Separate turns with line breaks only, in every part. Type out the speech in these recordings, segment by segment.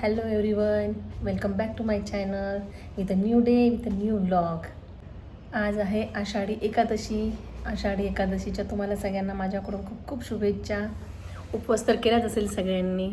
Hello everyone, welcome back to my channel with a new day with a new vlog. आज आहे आषाढी एकादशी. आषाढी एकादशीच्या तुम्हाला सगळ्यांना माझ्याकडून खूप खूप शुभेच्छा. उपवास तर केलाच असेल सगळ्यांनी.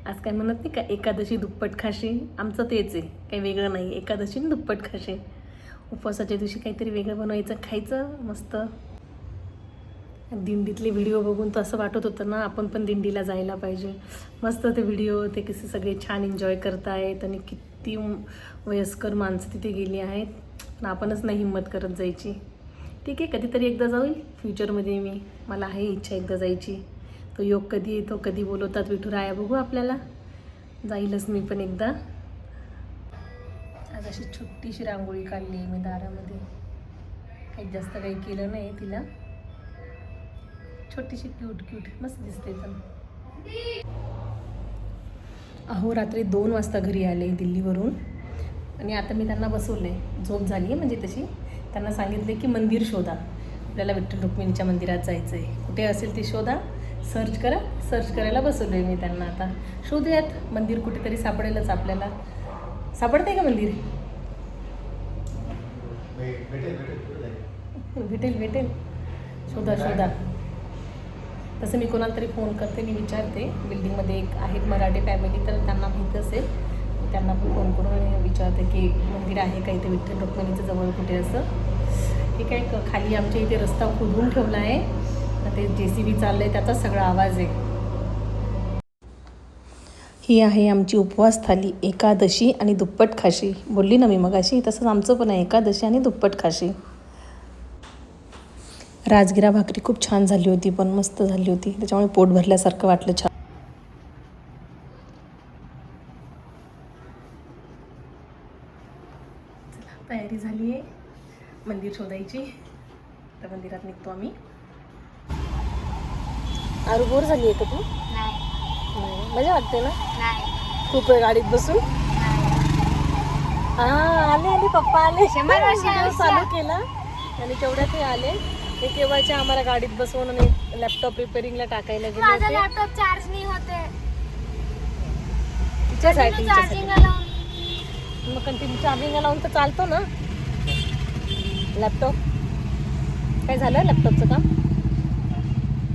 आज काय म्हणत नाही का, एकादशी दुप्पट खाशी. आमचं तेच आहे, काही वेगळं नाही. एकादशी दुप्पट खाशी. उपवासाच्या दिवशी काहीतरी वेगळं बनवायचं, खायचं मस्त. दिंडीतले व्हिडिओ बघून तर असं वाटत होतं ना, आपण पण दिंडीला जायला पाहिजे. मस्त ते व्हिडिओ, ते कसे सगळे छान एन्जॉय करतायत आणि किती वयस्कर माणसं तिथे गेली आहेत. पण आपणच नाही हिंमत करत जायची. ठीक आहे, कधीतरी एकदा जाऊ फ्युचरमध्ये. मला आहे इच्छा एकदा जायची. तो योग कधी येतो, कधी बोलवतात विठुराया, बघू आपल्याला. जाईलच मी पण एकदा. आज अशी छोटीशी रांगोळी काढली आहे मी दारामध्ये. काही जास्त काही केलं नाही तिला. छोटीशी क्यूट मस्त दिसते. पण अहो, रात्री 2 वाजता घरी आले दिल्लीवरून. आणि आता मी त्यांना बसवलं आहे, झोप झाली आहे म्हणजे तशी. त्यांना सांगितले की मंदिर शोधा, आपल्याला विठ्ठल रुक्मिणीच्या मंदिरात जायचं आहे. कुठे असेल ते शोधा, सर्च करा. सर्च करायला बसवलं आहे मी त्यांना. आता शोधूयात, मंदिर कुठेतरी सापडेलच आपल्याला. सापडते का मंदिर? भेटेल. शोधा. तसं मी कोणाला तरी फोन करते, मी विचारते. बिल्डिंगमध्ये एक आहेत मराठी फॅमिली, तर त्यांना माहीत असेल. त्यांना पण फोन करून विचारते की मंदिर आहे का इथे विठ्ठल रुक्मिणीचं जवळ कुठे असं. हे काय खाली आमच्या इथे रस्ता खोदून ठेवला आहे, तर ते JCB चाललं आहे, त्याचाच सगळा आवाज आहे. ही आहे आमची उपवास थाली, एकादशी आणि दुप्पट खाशी. बोलली ना मी मगाशी, तसंच आमचं पण आहे, एकादशी आणि दुप्पट खाशी. राजगिरा भाकरी खूप छान झाली होती, पण मस्त झाली होती, त्याच्यामुळे पोट भरल्यासारखं वाटलं. छान तयारी झाली आहे मंदिर शोधायची. तर मंदिरात निघतो आम्ही. आरू, बोर झाली आहे का तू? नाही. मजा वाटते ना? खूप वेळ गाडीत बसून. आले पप्पा आले. चालू केला आणि तेवढ्यात हे आले. हे केव्हाच्या आम्हाला गाडीत बसवून आणि लॅपटॉप रिपेअरिंगला टाकायला गेले होते.
लॅपटॉप चार्ज नाही होते.
तिच्यासाठी मग कंटिन्यू चार्जिंगला लावून तर चालतो ना लॅपटॉप. काय झालं लॅपटॉपचं काम?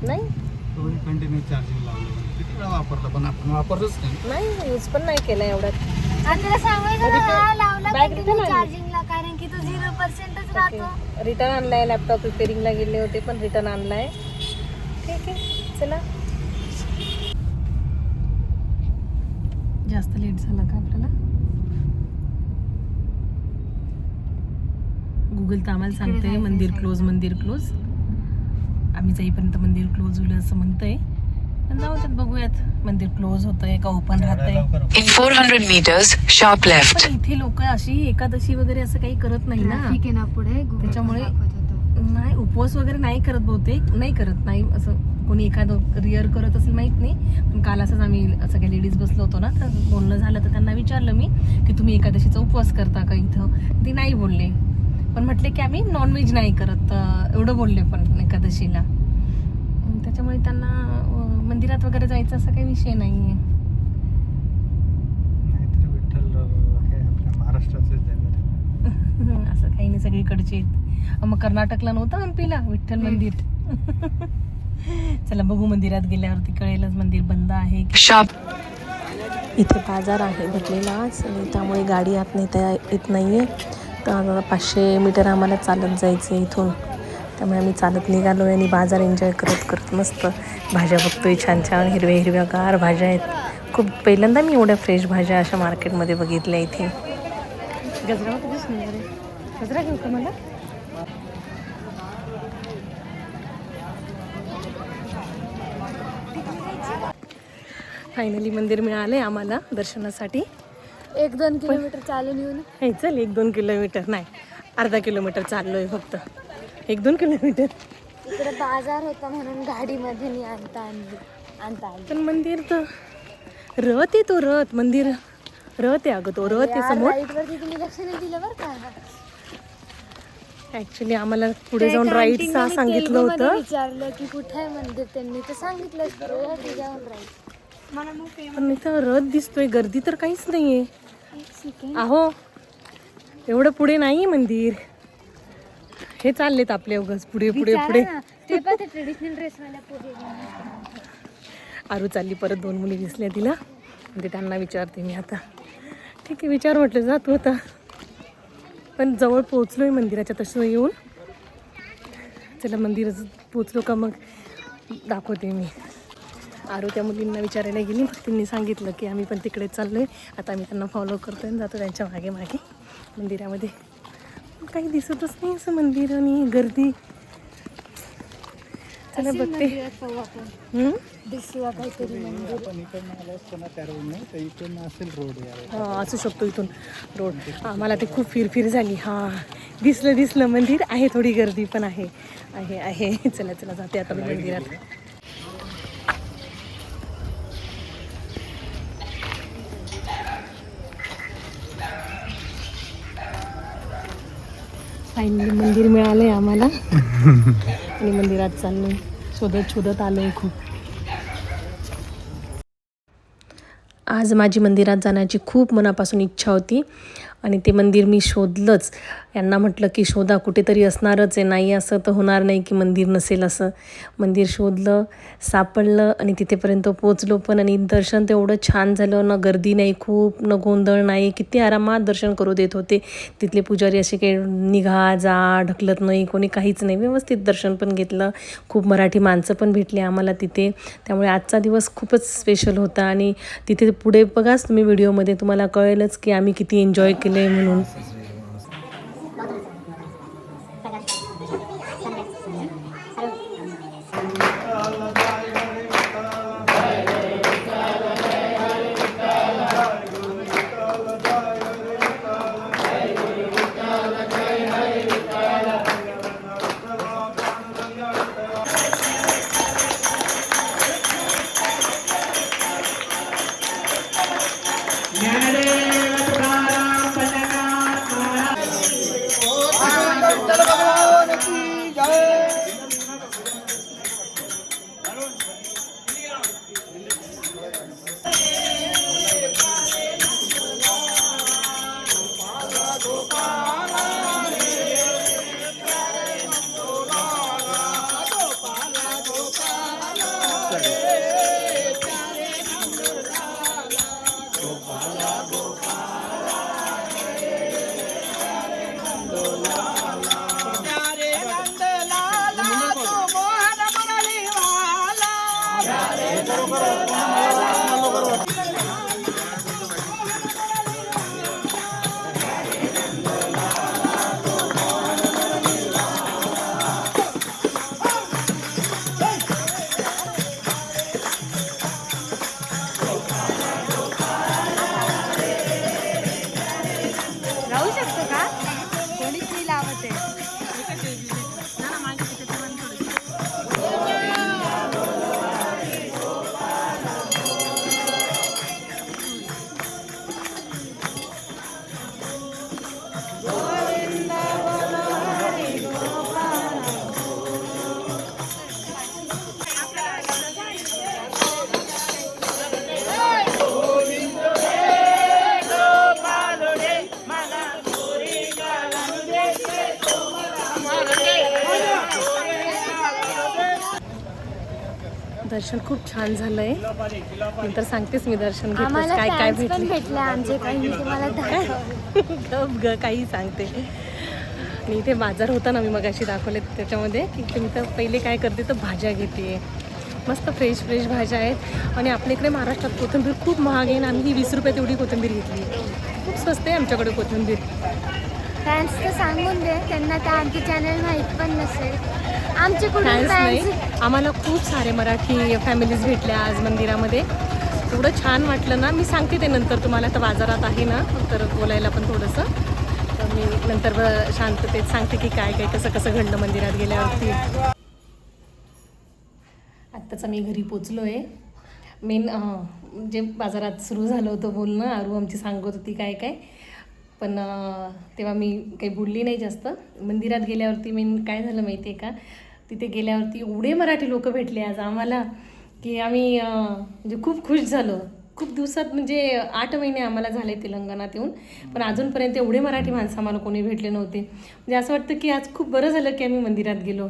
नाही
कंटिन्यू चार्जिंग लावलं. किती वेळा वापरलं, पण आपण वापरतच
नाही, यूज पण नाही केला एवढ्यात.
चार्जिंगला, कारण की तो 0%च राहतो.
रिटर्न आणलाय लॅपटॉप. रिपेअरिंगला गेले होते पण रिटर्न आणलाय. ठीक आहे, चला. जास्त लेट झाला का आपल्याला? गुगल तर आम्हाला सांगतंय मंदिर क्लोज. आम्ही जाईपर्यंत मंदिर क्लोज होईल असं म्हणतंय. पण जाऊ त्यात, बघूयात मंदिर क्लोज होतंय का ओपन राहतंय.
In 400 meters, sharp left.
पण इथे लोक अशी एकादशी वगैरे असं काही करत नाही ना.
ठीक आहे ना पुढे.
त्याच्यामुळे नाही, उपवास वगैरे नाही करत बहुतेक. नाही असं कोणी एखादं रिअर करत असेल माहीत नाही. पण काल असंच आम्ही सगळ्या लेडीज बसलो होतो ना, तर बोलणं झालं. तर त्यांना विचारलं मी की तुम्ही एकादशीचा उपवास करता का इथं? ती नाही बोलले, पण म्हटले की आम्ही नॉनव्हेज नाही करत, एवढं बोलले पण एकादशीला. त्याच्यामुळे त्यांना मंदिरात वगैरे जायचं असं काही विषय नाही आहे. असं काही नाही, सगळीकडचे आहेत. मग कर्नाटकला नव्हतं हम्पीला विठ्ठल मंदिर. चला बघू, मंदिरात गेल्यावरती कळेलच मंदिर बंद आहे. इथे बाजार आहे भरलेला आज, आणि त्यामुळे गाडी आत नेता येत नाहीये. तर 500 मीटर आम्हाला चालत जायचं आहे इथून. त्यामुळे आम्ही चालत निघालो आहे आणि बाजार एन्जॉय करत मस्त भाज्या बघतोय. छान हिरव्यागार भाज्या आहेत. खूप पहिल्यांदा मी एवढ्या फ्रेश भाज्या अशा मार्केटमध्ये बघितल्या इथे. गजरा किती सुंदर आहे. गजरा घेऊ का मला? फायनली मंदिर मिळाले आम्हाला दर्शनासाठी.
1-2 किलोमीटर चालून येऊन.
हे चल, 1-2 किलोमीटर नाही, अर्धा किलोमीटर चाललोय फक्त. 1-2 किलोमीटर.
इकडे बाजार होता म्हणून गाडीमध्ये नाही आणता आली. पण
मंदिर तर रथ आहे. तो रथ मंदिर रथ आहे. अगं तो रथ आहे समोर.
राईटवरती तुम्ही लक्ष नाही दिलं बरं का.
ऍक्च्युली आम्हाला पुढे जाऊन राईट सांगितलं होतं.
विचारलं की कुठे आहे मंदिर, त्यांनी तर सांगितलं राईट.
पण इथं रथ दिसतोय, गर्दी तर काहीच नाहीये. अहो एवढं पुढे नाही मंदिर, हे चाललेत आपले उगाच पुढे पुढे पुढे.
ते पण ट्रेडिशनल ड्रेसवाल्या पोरी.
आरू चालली परत, 2 मुली दिसल्या तिला, म्हणजे त्यांना विचारते मी आता. ठीक आहे विचार, म्हटलं जातो आता. पण जवळ पोचलोय मंदिराच्या, तसं येऊन चला मंदिर पोचलो का मग दाखवते मी. आरू त्या मुलींना विचारायला गेली, त्यांनी सांगितलं की आम्ही पण तिकडे चाललोय. आता आम्ही त्यांना फॉलो करतो आणि जातो त्यांच्या मागे मागे मंदिरामध्ये. काही दिसतच नाही असं मंदिर आणि गर्दी. चला बघते.
दिसला काहीतरी मंदिर.
आपण इकडनं आलो असतो ना त्या रोडने, तर इकडून असेल रोड यार.
हां असू शकतो इथून रोड. मला ते खूप फिरफिर झाली. हां दिसलं मंदिर आहे, थोडी गर्दी पण आहे आहे आहे. चला चला जाते आता मी मंदिरात. फायनली मंदिर मिळालंय आम्हाला आणि मंदिरात चाललोय. शोधत आलोय खूप. आज माझी मंदिरात जाण्याची खूप मनापासून इच्छा होती आणि ते मंदिर मी शोधलंच. यांना म्हटलं की शोधा, कुठेतरी असणारच आहे, नाही असं तर होणार नाही की मंदिर नसेल असं. मंदिर शोधलं, सापडलं आणि तिथेपर्यंत पोचलो पण. आणि दर्शन तेवढं छान झालं ना, गर्दी नाही खूप, न गोंधळ नाही, किती आरामात दर्शन करू देत होते. तिथले पुजारी असे काही निघा जा ढकलत नाही, कोणी काहीच नाही, व्यवस्थित दर्शन पण घेतलं. खूप मराठी माणसं पण भेटली आम्हाला तिथे, त्यामुळे आजचा दिवस खूपच स्पेशल होता. आणि तिथे पुढे बघाच तुम्ही व्हिडिओमध्ये, तुम्हाला कळेलच की आम्ही किती एन्जॉय केले म्हणून.
राहू शकतो का? कोणीच नाही लावत आहे.
दर्शन खूप छान झालंय. नंतर सांगतेच मी दर्शन घेतलं
आम्हाला
काय काय
फॅन्स पण भेटले आमचे काही, मी तुम्हाला दाखव.
गप ग काही सांगते. आणि इथे बाजार होता ना, मी मगाशी दाखवले त्याच्यामध्ये की मी तर पहिले काय करते तर भाज्या घेते. मस्त फ्रेश भाज्या आहेत. आणि आपल्या इकडे महाराष्ट्रात कोथिंबीर खूप महाग आहे ना, आम्ही 20 रुपयात एवढी कोथिंबीर घेतली. खूप स्वस्त आहे आमच्याकडे कोथिंबीर.
फॅन्स तर सांगून दे त्यांना, त्या आमची चॅनल माहीत पण नसेल. आमचे कुठे
फॅन्स नाही,
फॅन्स.
आम्हाला खूप सारे मराठी फॅमिलीज भेटल्या आज मंदिरामध्ये. एवढं छान वाटलं ना, मी सांगते ते नंतर तुम्हाला. तर बाजारात आहे ना, तर बोलायला पण थोडंसं, तर मी नंतर शांततेत सांगते की काय काय कसं घडलं मंदिरात गेल्यावरती. आत्ताच मी घरी पोचलो आहे. मेन जे बाजारात सुरू झालं होतं बोलणं, आरू आमची सांगत होती काय काय, पण तेव्हा मी काही बोलली नाही जास्त. मंदिरात गेल्यावरती मेन काय झालं माहिती आहे का, तिथे गेल्यावरती एवढे मराठी लोक भेटले आज आम्हाला की आम्ही म्हणजे खूप खुश झालो. खूप दिवसात म्हणजे 8 महिने आम्हाला झाले तेलंगणात येऊन, पण अजूनपर्यंत एवढे मराठी माणसं आम्हाला कोणी भेटले नव्हते. म्हणजे असं वाटतं की आज खूप बरं झालं की आम्ही मंदिरात गेलो.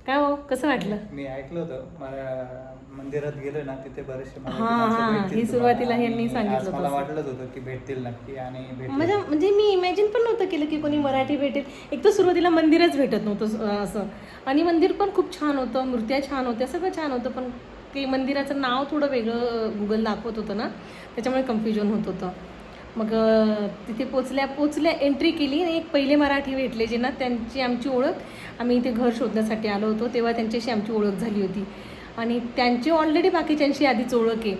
काय हो, कसं वाटलं?
मी ऐकलं होतं मला मंदिरात गेलो ना तिथे बरेचसे मराठी
हां,
माणसं
हां.
भेटतील
ही
तुम्हाला.
सुरुवातीला
आणि
ह्यांनी सांगितलं
आज मला
तसं.
वाटलंच होतं की भेटतील नक्की आणि भेटतील.
म्हणजे मी इमॅजिन पण नव्हतं केलं की कोणी मराठी भेटेल. एक तर सुरुवातीला मंदिरच भेटत नव्हतं असं, आणि मंदिर पण खूप छान होतं, मूर्त्या छान होत्या, सगळं छान होतं, पण ते मंदिराचं नाव थोडं वेगळं गुगल दाखवत होतं ना, त्याच्यामुळे कन्फ्युजन होत होतं. मग तिथे पोचल्या एंट्री केली आणि एक पहिले मराठी भेटले जे ना, त्यांची आमची ओळख, आम्ही इथे घर शोधण्यासाठी आलो होतो तेव्हा त्यांच्याशी आमची ओळख झाली होती. आणि त्यांची ऑलरेडी बाकीच्यांशी आधीच ओळख आहे,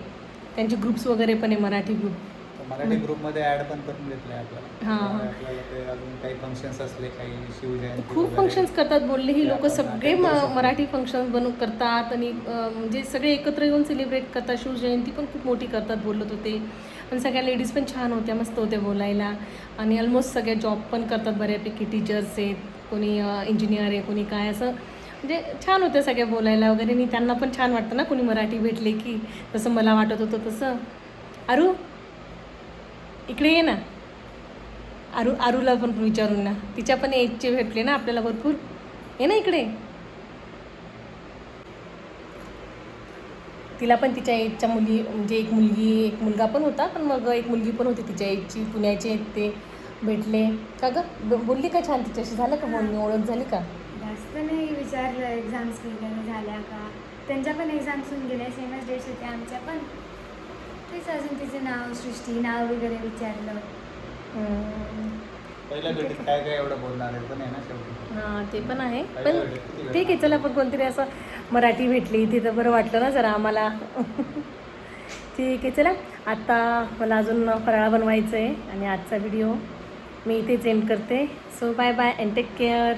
त्यांचे ग्रुप्स वगैरे पण आहे, मराठी ग्रुप.
तर मराठी ग्रुपमध्ये ऍड पण करून घेतलंय आपल्याला.
हां,
त्यामुळे
हां.
आपल्याला ते अजून काही फंक्शन्स असले, काही शिवजयंती
खूप
वगैरे,
फंक्शन्स करतात बोलले ही
ते
लोक,
आपण
सगळे
attend करू शकतो.
मराठी फंक्शन करतात. आणि म्हणजे सगळे एकत्र येऊन सेलिब्रेट करतात. शिवजयंती पण खूप मोठी करतात बोलत होते. आणि सगळ्या लेडीज पण छान होत्या, मस्त होत्या बोलायला. आणि ऑलमोस्ट सगळ्या जॉब पण करतात बऱ्यापैकी, टीचर्स आहेत, कोणी इंजिनियर आहे, कोणी काय, असं म्हणजे छान होत्या सगळ्या बोलायला वगैरे. आणि त्यांना पण छान वाटतं ना कोणी मराठी भेटले की, जसं मला वाटत होतं तसं. अरू, इकडे ये ना. आरूला पण विचारून ना, तिच्या पण एजचे भेटले ना आपल्याला भरपूर. ये ना इकडे. तिला पण तिच्या एजच्या मुली, म्हणजे एक मुलगी एक मुलगा पण होता, पण मग एक मुलगी पण होती तिच्या एजची, पुण्याचे आहेत ते, भेटले का गं? बोलली का छान तिच्याशी? झालं का बोलणी, ओळख झाली का?
जास्त नाही विचारलं एक्झाम्स वगैरे झाल्या का, त्यांच्या पण एक्झाम्स होऊन गेल्या, सेमच डेट्स होत्या आमच्या पण. तेच अजून तिचं नाव, सृष्टी नाव वगैरे विचारलं.
पहिल्या भेटीत काय काय एवढं बोलणार आहे पण आहे ना शेवटी.
हां, ते पण आहे, पण ठीक आहे, चला. पण कोणतरी असं मराठी भेटली इथे तर बरं वाटलं ना जरा आम्हाला. ठीक आहे, चला. आता मला अजून फराळ बनवायचं आहे आणि आजचा व्हिडिओ मी इथेच एंड करते. So bye bye and take care.